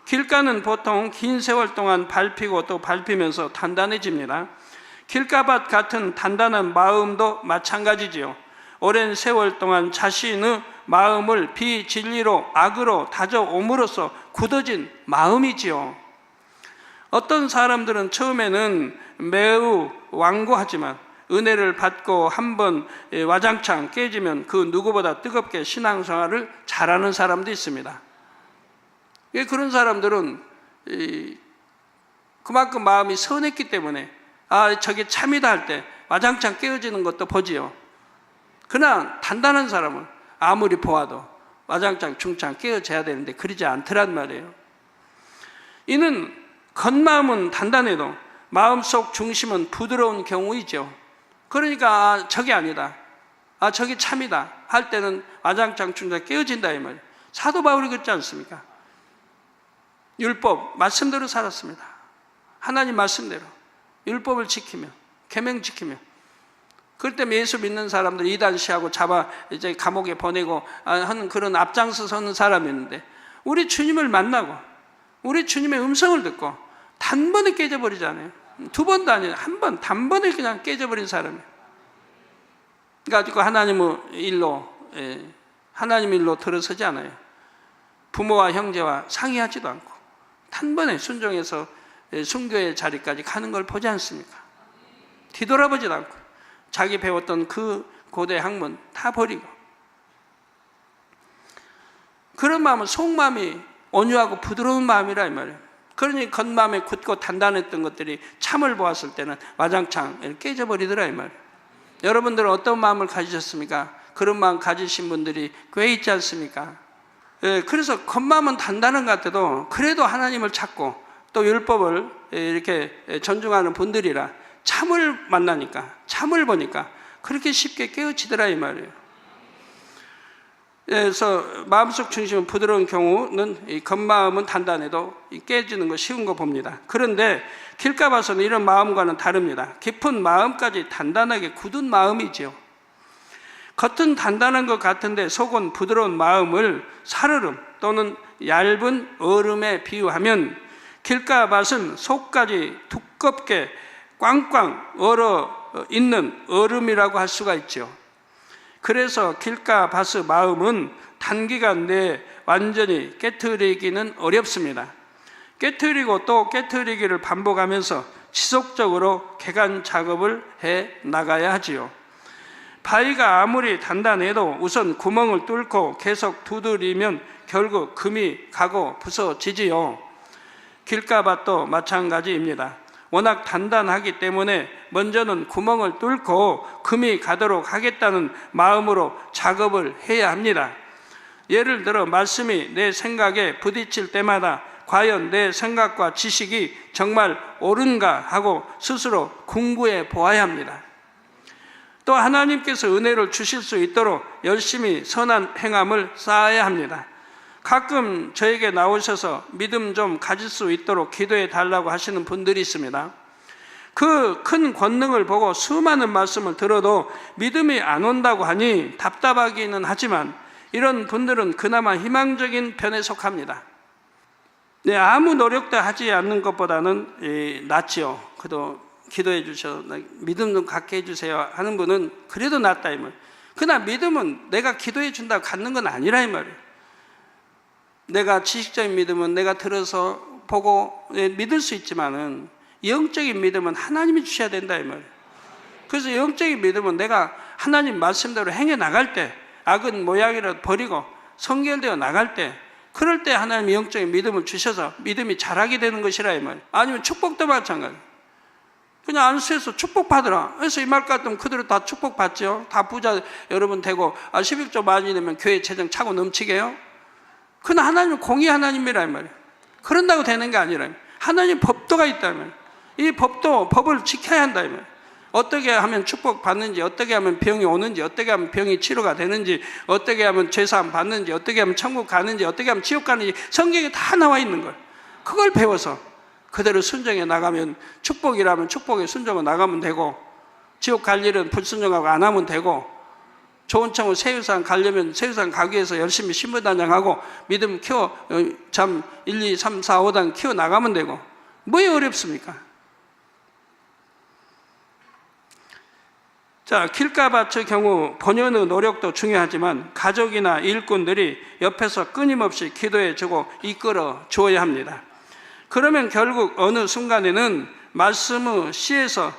길가는 보통 긴 세월 동안 밟히고 또 밟히면서 단단해집니다. 길가밭 같은 단단한 마음도 마찬가지지요. 오랜 세월 동안 자신의 마음을 비진리로 악으로 다져옴으로써 굳어진 마음이지요. 어떤 사람들은 처음에는 매우 완고하지만 은혜를 받고 한번 와장창 깨지면 그 누구보다 뜨겁게 신앙생활을 잘하는 사람도 있습니다. 그런 사람들은 그만큼 마음이 선했기 때문에 저게 참이다 할 때 와장창 깨어지는 것도 보지요. 그러나 단단한 사람은 아무리 보아도 와장창 중창 깨어져야 되는데 그러지 않더란 말이에요. 이는 겉마음은 단단해도 마음속 중심은 부드러운 경우이죠. 그러니까 저게 아니다, 저게 참이다 할 때는 와장창 중창 깨어진다 이 말이에요. 사도 바울이 그렇지 않습니까? 율법 말씀대로 살았습니다. 하나님 말씀대로 율법을 지키며 계명 지키며. 그럴 때 예수 믿는 사람들 이단시하고 잡아 이제 감옥에 보내고 하는 그런 앞장서 서는 사람이었는데 우리 주님을 만나고 우리 주님의 음성을 듣고 단번에 깨져버리잖아요. 두 번도 아니라 한 번 단번에 그냥 깨져버린 사람이에요. 그러니까 하나님 일로 들어서지 않아요. 부모와 형제와 상의하지도 않고 단번에 순종해서 순교의 자리까지 가는 걸 보지 않습니까? 뒤돌아보지도 않고 자기 배웠던 그 고대 학문 다 버리고, 그런 마음은 속마음이 온유하고 부드러운 마음이라 이 말이에요. 그러니 겉마음에 굳고 단단했던 것들이 참을 보았을 때는 와장창 깨져버리더라 이 말이에요. 여러분들은 어떤 마음을 가지셨습니까? 그런 마음 가지신 분들이 꽤 있지 않습니까? 그래서 겉마음은 단단한 것 같아도 그래도 하나님을 찾고 또 율법을 이렇게 존중하는 분들이라 참을 만나니까, 참을 보니까 그렇게 쉽게 깨어지더라 이 말이에요. 그래서 마음속 중심은 부드러운 경우는 이 겉마음은 단단해도 깨지는 거 쉬운 거 봅니다. 그런데 길가봐서는 이런 마음과는 다릅니다. 깊은 마음까지 단단하게 굳은 마음이지요. 겉은 단단한 것 같은데 속은 부드러운 마음을 살얼음 또는 얇은 얼음에 비유하면 길가밭은 속까지 두껍게 꽝꽝 얼어 있는 얼음이라고 할 수가 있죠. 그래서 길가밭의 마음은 단기간 내에 완전히 깨트리기는 어렵습니다. 깨트리고 또 깨트리기를 반복하면서 지속적으로 개간 작업을 해 나가야 하지요. 바위가 아무리 단단해도 우선 구멍을 뚫고 계속 두드리면 결국 금이 가고 부서지지요. 길가밭도 마찬가지입니다. 워낙 단단하기 때문에 먼저는 구멍을 뚫고 금이 가도록 하겠다는 마음으로 작업을 해야 합니다. 예를 들어 말씀이 내 생각에 부딪힐 때마다 과연 내 생각과 지식이 정말 옳은가 하고 스스로 궁구해 보아야 합니다. 또 하나님께서 은혜를 주실 수 있도록 열심히 선한 행함을 쌓아야 합니다. 가끔 저에게 나오셔서 믿음 좀 가질 수 있도록 기도해 달라고 하시는 분들이 있습니다. 그 큰 권능을 보고 수많은 말씀을 들어도 믿음이 안 온다고 하니 답답하기는 하지만 이런 분들은 그나마 희망적인 편에 속합니다. 네, 아무 노력도 하지 않는 것보다는 낫지요. 그래도 기도해 주셔, 믿음 좀 갖게 해주세요 하는 분은 그래도 낫다 이 말. 그러나 믿음은 내가 기도해 준다고 갖는 건 아니라 이 말이에요. 내가 지식적인 믿음은 내가 들어서 보고 믿을 수 있지만은 영적인 믿음은 하나님이 주셔야 된다 이 말이에요. 그래서 영적인 믿음은 내가 하나님 말씀대로 행해 나갈 때, 악은 모양이라도 버리고 성결되어 나갈 때, 그럴 때 하나님이 영적인 믿음을 주셔서 믿음이 자라게 되는 것이라 이 말이에요. 아니면 축복도 마찬가지. 그냥 안수해서 축복받으라. 그래서 이 말 같으면 그대로 다 축복받죠. 다 부자 여러분 되고 11조 많이 내면 교회 재정 차고 넘치게요. 그러나 하나님은 공의 하나님이라 이 말이에요. 그런다고 되는 게 아니라 하나님 법도가 있다 이 말이에요. 이 법을 지켜야 한다 이 말이에요. 어떻게 하면 축복받는지, 어떻게 하면 병이 오는지, 어떻게 하면 병이 치료가 되는지, 어떻게 하면 죄사함 받는지, 어떻게 하면 천국 가는지, 어떻게 하면 지옥 가는지 성경에 다 나와 있는 걸, 그걸 배워서 그대로 순종해 나가면, 축복이라면 축복에 순종해 나가면 되고, 지옥 갈 일은 불순종하고 안 하면 되고, 좋은 청은 세유산 가려면 세유산 가기 위해서 열심히 신부단장하고 믿음 키워 참 1, 2, 3, 4, 5단 키워 나가면 되고, 뭐에 어렵습니까? 자, 길가밭의 경우 본연의 노력도 중요하지만 가족이나 일꾼들이 옆에서 끊임없이 기도해주고 이끌어 주어야 합니다. 그러면 결국 어느 순간에는 말씀의 씨에서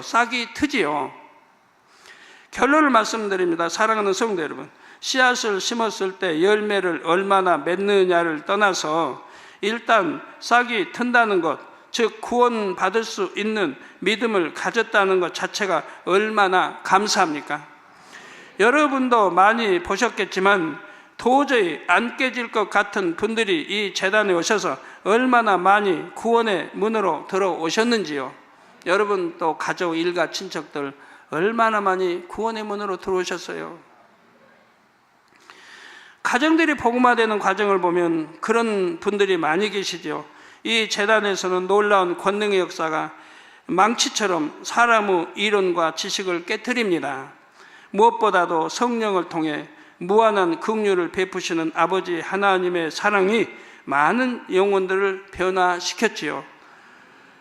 싹이 트지요. 결론을 말씀드립니다. 사랑하는 성도 여러분, 씨앗을 심었을 때 열매를 얼마나 맺느냐를 떠나서 일단 싹이 튼다는 것, 즉 구원받을 수 있는 믿음을 가졌다는 것 자체가 얼마나 감사합니까? 여러분도 많이 보셨겠지만 도저히 안 깨질 것 같은 분들이 이 재단에 오셔서 얼마나 많이 구원의 문으로 들어오셨는지요. 여러분 또 가족, 일가, 친척들 얼마나 많이 구원의 문으로 들어오셨어요. 가정들이 복음화되는 과정을 보면 그런 분들이 많이 계시죠. 이 재단에서는 놀라운 권능의 역사가 망치처럼 사람의 이론과 지식을 깨트립니다. 무엇보다도 성령을 통해 무한한 긍휼을 베푸시는 아버지 하나님의 사랑이 많은 영혼들을 변화시켰지요.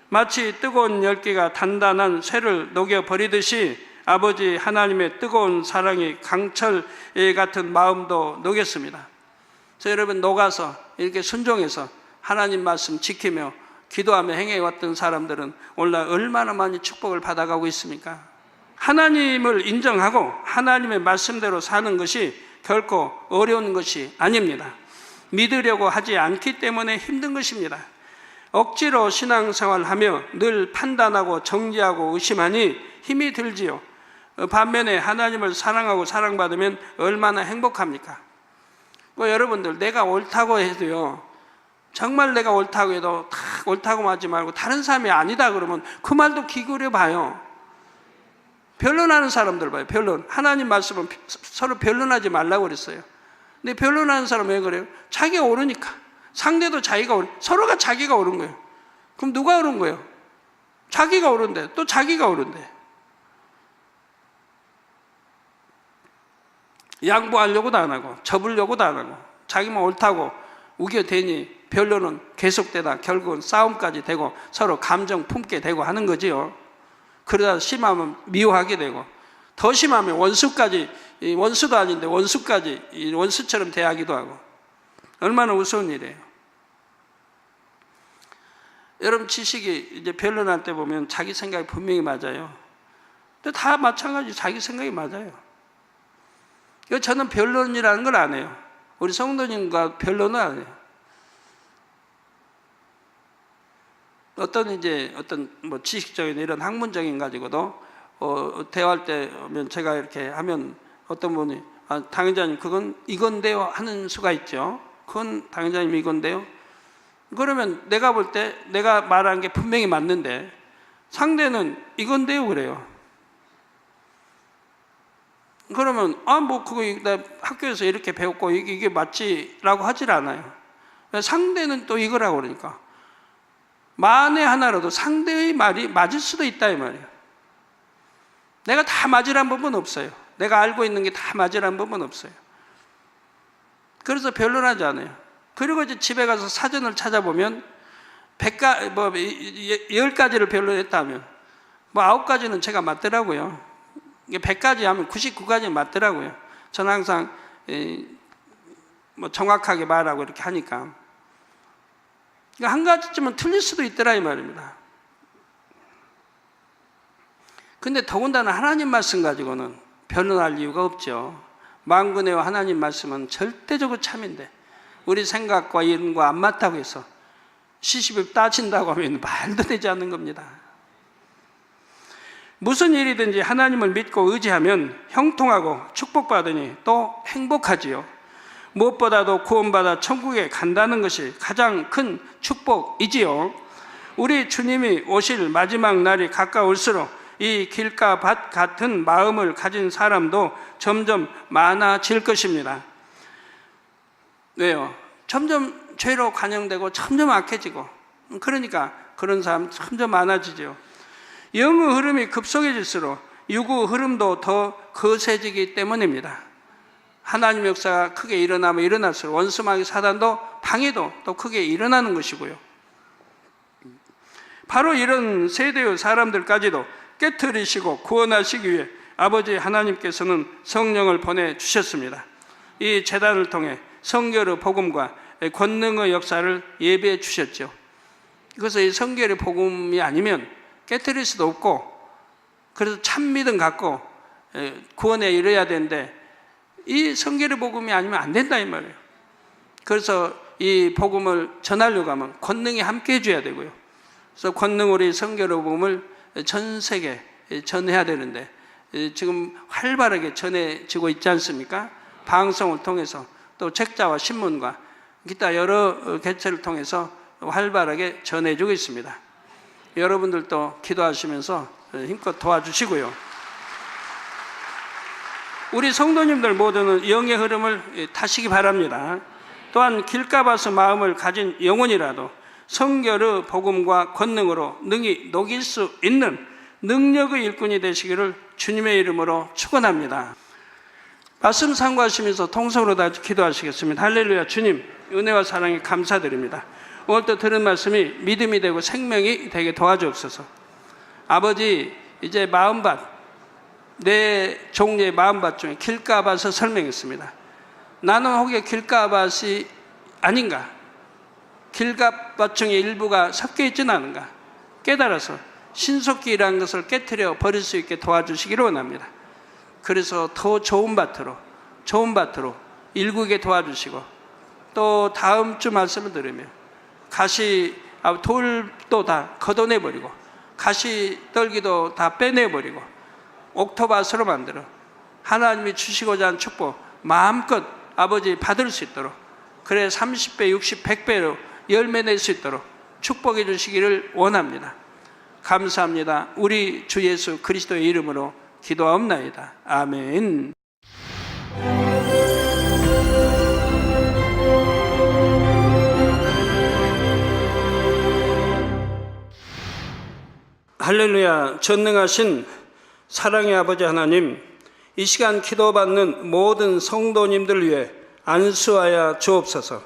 마치 뜨거운 열기가 단단한 쇠를 녹여버리듯이 아버지 하나님의 뜨거운 사랑이 강철 같은 마음도 녹였습니다. 저 여러분 녹아서 이렇게 순종해서 하나님 말씀 지키며 기도하며 행해왔던 사람들은 오늘 얼마나 많이 축복을 받아가고 있습니까? 하나님을 인정하고 하나님의 말씀대로 사는 것이 결코 어려운 것이 아닙니다. 믿으려고 하지 않기 때문에 힘든 것입니다. 억지로 신앙생활을 하며 늘 판단하고 정죄하고 의심하니 힘이 들지요. 반면에 하나님을 사랑하고 사랑받으면 얼마나 행복합니까? 여러분들, 내가 옳다고 해도요, 정말 내가 옳다고 해도 다 옳다고 하지 말고 다른 사람이 아니다 그러면 그 말도 기울여 봐요. 변론하는 사람들 봐요. 변론. 하나님 말씀은 서로 변론하지 말라고 그랬어요. 근데 변론하는 사람은 왜 그래요? 자기가 옳으니까. 상대도 자기가 옳은, 서로가 자기가 옳은 거예요. 그럼 누가 옳은 거예요? 자기가 옳은데, 또 자기가 옳은데. 양보하려고도 안 하고, 접으려고도 안 하고, 자기만 옳다고 우겨대니 변론은 계속되다 결국은 싸움까지 되고 서로 감정 품게 되고 하는 거지요. 그러다 심하면 미워하게 되고, 더 심하면 원수까지, 원수도 아닌데 원수까지 원수처럼 대하기도 하고, 얼마나 우스운 일이에요. 여러분, 지식이 이제 변론할 때 보면 자기 생각이 분명히 맞아요. 근데 다 마찬가지, 자기 생각이 맞아요. 저는 변론이라는 걸 안 해요. 우리 성도님과 변론은 안 해요. 어떤 뭐 지식적인 이런 학문적인 가지고도 대화할 때면 제가 이렇게 하면 어떤 분이 당회자님 그건 이건데요 하는 수가 있죠. 그건 당회자님 이건데요. 그러면 내가 볼 때 내가 말한 게 분명히 맞는데 상대는 이건데요 그래요. 그러면 뭐 그거 나 학교에서 이렇게 배웠고 이게 맞지라고 하질 않아요. 상대는 또 이거라고 그러니까 만에 하나라도 상대의 말이 맞을 수도 있다 이 말이에요. 내가 다 맞으란 법은 없어요. 내가 알고 있는 게 다 맞으란 법은 없어요. 그래서 변론하지 않아요. 그리고 이제 집에 가서 사전을 찾아보면 10가지를 변론했다면 9가지는 제가 맞더라고요. 100가지 하면 99가지는 맞더라고요. 저는 항상 정확하게 말하고 이렇게 하니까. 한 가지쯤은 틀릴 수도 있더라 이 말입니다. 근데 더군다나 하나님 말씀 가지고는 변론할 이유가 없죠. 만군의 하나님 말씀은 절대적으로 참인데 우리 생각과 이런 거 안 맞다고 해서 시시비 따진다고 하면 말도 되지 않는 겁니다. 무슨 일이든지 하나님을 믿고 의지하면 형통하고 축복받으니 또 행복하지요. 무엇보다도 구원받아 천국에 간다는 것이 가장 큰 축복이지요. 우리 주님이 오실 마지막 날이 가까울수록 이 길가 밭 같은 마음을 가진 사람도 점점 많아질 것입니다. 왜요? 점점 죄로 관영되고 점점 악해지고, 그러니까 그런 사람 점점 많아지죠. 영의 흐름이 급속해질수록 육의 흐름도 더 거세지기 때문입니다. 하나님의 역사가 크게 일어나면 일어날수록 원수마귀 사단도 방해도 또 크게 일어나는 것이고요. 바로 이런 세대의 사람들까지도 깨트리시고 구원하시기 위해 아버지 하나님께서는 성령을 보내주셨습니다. 이 제단을 통해 성결의 복음과 권능의 역사를 예배해 주셨죠. 그래서 이 성결의 복음이 아니면 깨트릴 수도 없고, 그래서 참 믿음 갖고 구원에 이르러야 되는데 이 성결의 복음이 아니면 안 된다 이 말이에요. 그래서 이 복음을 전하려고 하면 권능이 함께 해줘야 되고요. 그래서 권능으로 이 성결의 복음을 전 세계에 전해야 되는데 지금 활발하게 전해지고 있지 않습니까? 방송을 통해서 또 책자와 신문과 기타 여러 개체를 통해서 활발하게 전해주고 있습니다. 여러분들도 기도하시면서 힘껏 도와주시고요. 우리 성도님들 모두는 영의 흐름을 타시기 바랍니다. 또한 길가봐서 마음을 가진 영혼이라도 성결의 복음과 권능으로 능히 녹일 수 있는 능력의 일꾼이 되시기를 주님의 이름으로 축원합니다. 말씀 상고하시면서 통성으로 다 기도하시겠습니다. 할렐루야. 주님 은혜와 사랑에 감사드립니다. 오늘도 들은 말씀이 믿음이 되고 생명이 되게 도와주옵소서. 아버지, 이제 마음밭, 내 종류의 마음밭 중에 길가밭을 설명했습니다. 나는 혹여 길가밭이 아닌가? 길가밭 중에 일부가 섞여 있지는 않은가? 깨달아서 신속기라는 것을 깨트려 버릴 수 있게 도와주시기를 원합니다. 그래서 더 좋은 밭으로 일구게 도와주시고, 또 다음 주 말씀을 들으면 돌도 다 걷어내버리고 가시떨기도 다 빼내버리고 옥토밭으로 만들어 하나님이 주시고자 하는 축복 마음껏 아버지 받을 수 있도록, 그래 30배, 60, 100배로 열매 낼 수 있도록 축복해 주시기를 원합니다. 감사합니다. 우리 주 예수 그리스도의 이름으로 기도하옵나이다. 아멘. 할렐루야. 전능하신 사랑의 아버지 하나님, 이 시간 기도받는 모든 성도님들 위해 안수하여 주옵소서.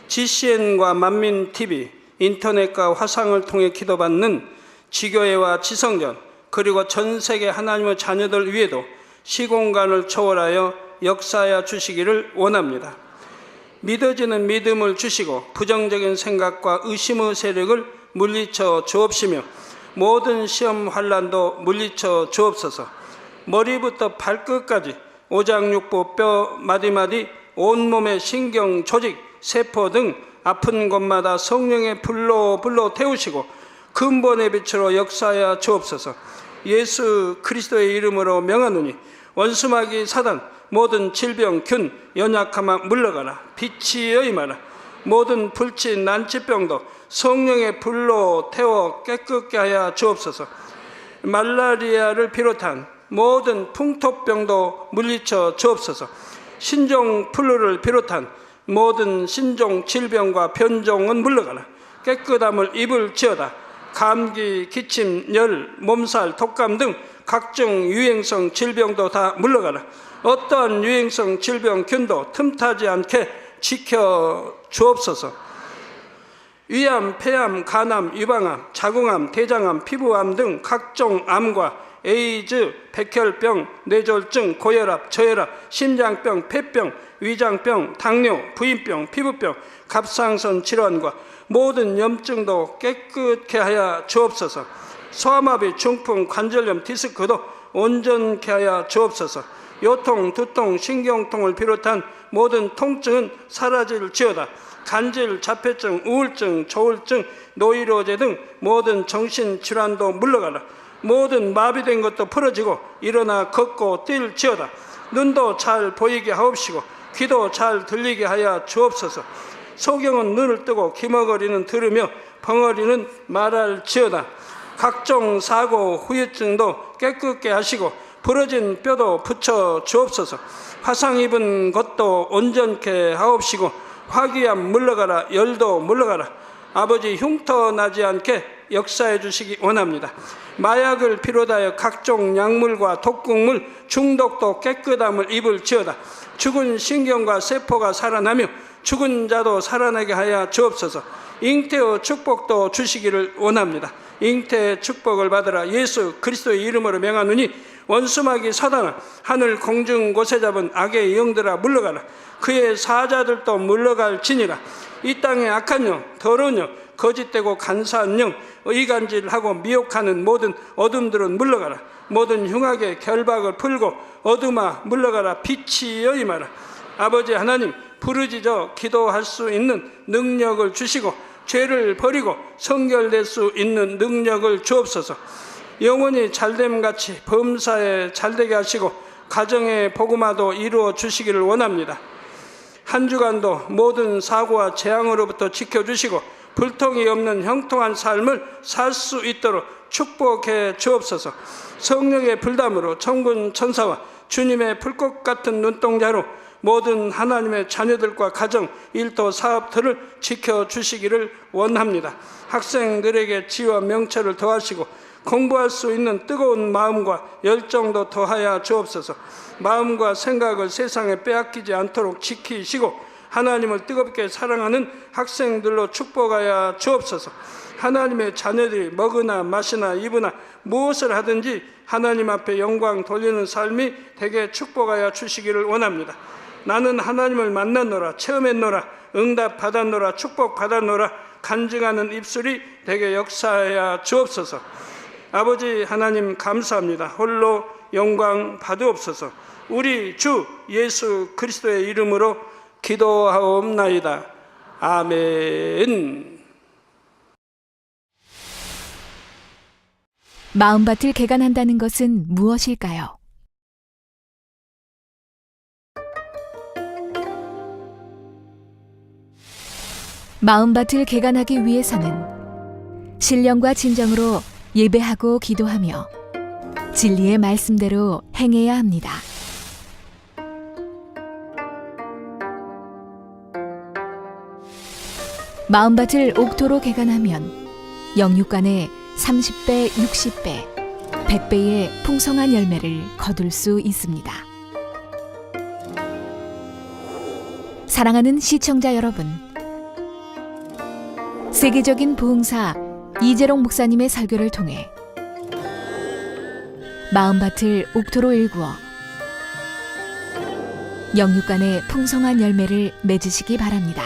GCN과 만민TV, 인터넷과 화상을 통해 기도받는 지교회와 지성전, 그리고 전 세계 하나님의 자녀들 위에도 시공간을 초월하여 역사하여 주시기를 원합니다. 믿어지는 믿음을 주시고 부정적인 생각과 의심의 세력을 물리쳐 주옵시며 모든 시험 환난도 물리쳐 주옵소서. 머리부터 발끝까지 오장육부 뼈 마디마디 온몸의 신경 조직 세포 등 아픈 곳마다 성령의 불로 태우시고 근본의 빛으로 역사하여 주옵소서. 예수 그리스도의 이름으로 명하노니 원수마귀 사단 모든 질병 균 연약함아 물러가라. 빛이 여임하라. 모든 불치 난치병도 성령의 불로 태워 깨끗게 하여 주옵소서. 말라리아를 비롯한 모든 풍토병도 물리쳐 주옵소서. 신종 플루를 비롯한 모든 신종 질병과 변종은 물러가라. 깨끗함을 입을지어다. 감기, 기침, 열, 몸살, 독감 등 각종 유행성 질병도 다 물러가라. 어떠한 유행성 질병 균도 틈타지 않게 지켜 주옵소서. 위암, 폐암, 간암, 유방암, 자궁암, 대장암, 피부암 등 각종 암과 에이즈, 백혈병, 뇌졸중, 고혈압, 저혈압, 심장병, 폐병, 위장병, 당뇨, 부인병, 피부병, 갑상선 질환과 모든 염증도 깨끗게 하여 주옵소서. 소아마비, 중풍, 관절염, 디스크도 온전케 하여 주옵소서. 요통, 두통, 신경통을 비롯한 모든 통증은 사라질지어다. 간질, 자폐증, 우울증, 조울증, 노이로제 등 모든 정신질환도 물러가라. 모든 마비된 것도 풀어지고 일어나 걷고 뛸지어다. 눈도 잘 보이게 하옵시고 귀도 잘 들리게 하여 주옵소서. 소경은 눈을 뜨고 기머거리는 들으며 벙어리는 말할지어다. 각종 사고, 후유증도 깨끗게 하시고 부러진 뼈도 붙여 주옵소서. 화상 입은 것도 온전케 하옵시고 화기암 물러가라. 열도 물러가라. 아버지 흉터 나지 않게 역사해 주시기 원합니다. 마약을 비롯하여 각종 약물과 독극물 중독도 깨끗함을 입을지어다. 죽은 신경과 세포가 살아나며 죽은 자도 살아나게 하여 주옵소서. 잉태의 축복도 주시기를 원합니다. 잉태의 축복을 받으라. 예수 그리스도의 이름으로 명하노니 원수마귀 사단아, 하늘 공중 곳에 잡은 악의 영들아 물러가라. 그의 사자들도 물러갈지니라. 이 땅의 악한 영, 더러운 영, 거짓되고 간사한 영, 의간질하고 미혹하는 모든 어둠들은 물러가라. 모든 흉악의 결박을 풀고 어둠아 물러가라. 빛이 여임하라. 아버지 하나님, 부르짖어 기도할 수 있는 능력을 주시고 죄를 버리고 성결될 수 있는 능력을 주옵소서. 영원히 잘됨같이 범사에 잘되게 하시고 가정의 복음화도 이루어 주시기를 원합니다. 한 주간도 모든 사고와 재앙으로부터 지켜주시고 불통이 없는 형통한 삶을 살 수 있도록 축복해 주옵소서. 성령의 불담으로 천군 천사와 주님의 불꽃 같은 눈동자로 모든 하나님의 자녀들과 가정, 일도, 사업들을 지켜주시기를 원합니다. 학생들에게 지혜와 명철을 더하시고 공부할 수 있는 뜨거운 마음과 열정도 더하여 주옵소서. 마음과 생각을 세상에 빼앗기지 않도록 지키시고 하나님을 뜨겁게 사랑하는 학생들로 축복하여 주옵소서. 하나님의 자녀들이 먹으나 마시나 입으나 무엇을 하든지 하나님 앞에 영광 돌리는 삶이 되게 축복하여 주시기를 원합니다. 나는 하나님을 만났노라, 체험했노라, 응답 받았노라, 축복 받았노라, 간증하는 입술이 되게 역사하여 주옵소서. 아버지 하나님 감사합니다. 홀로 영광 받으옵소서. 우리 주 예수 그리스도의 이름으로 기도하옵나이다. 아멘. 마음밭을 개간한다는 것은 무엇일까요? 마음밭을 개간하기 위해서는 신령과 진정으로 예배하고 기도하며 진리의 말씀대로 행해야 합니다. 마음밭을 옥토로 개간하면 영육간에 30배, 60배, 100배의 풍성한 열매를 거둘 수 있습니다. 사랑하는 시청자 여러분, 세계적인 부흥사 이재롱 목사님의 설교를 통해 마음밭을 옥토로 일구어 영육간의 풍성한 열매를 맺으시기 바랍니다.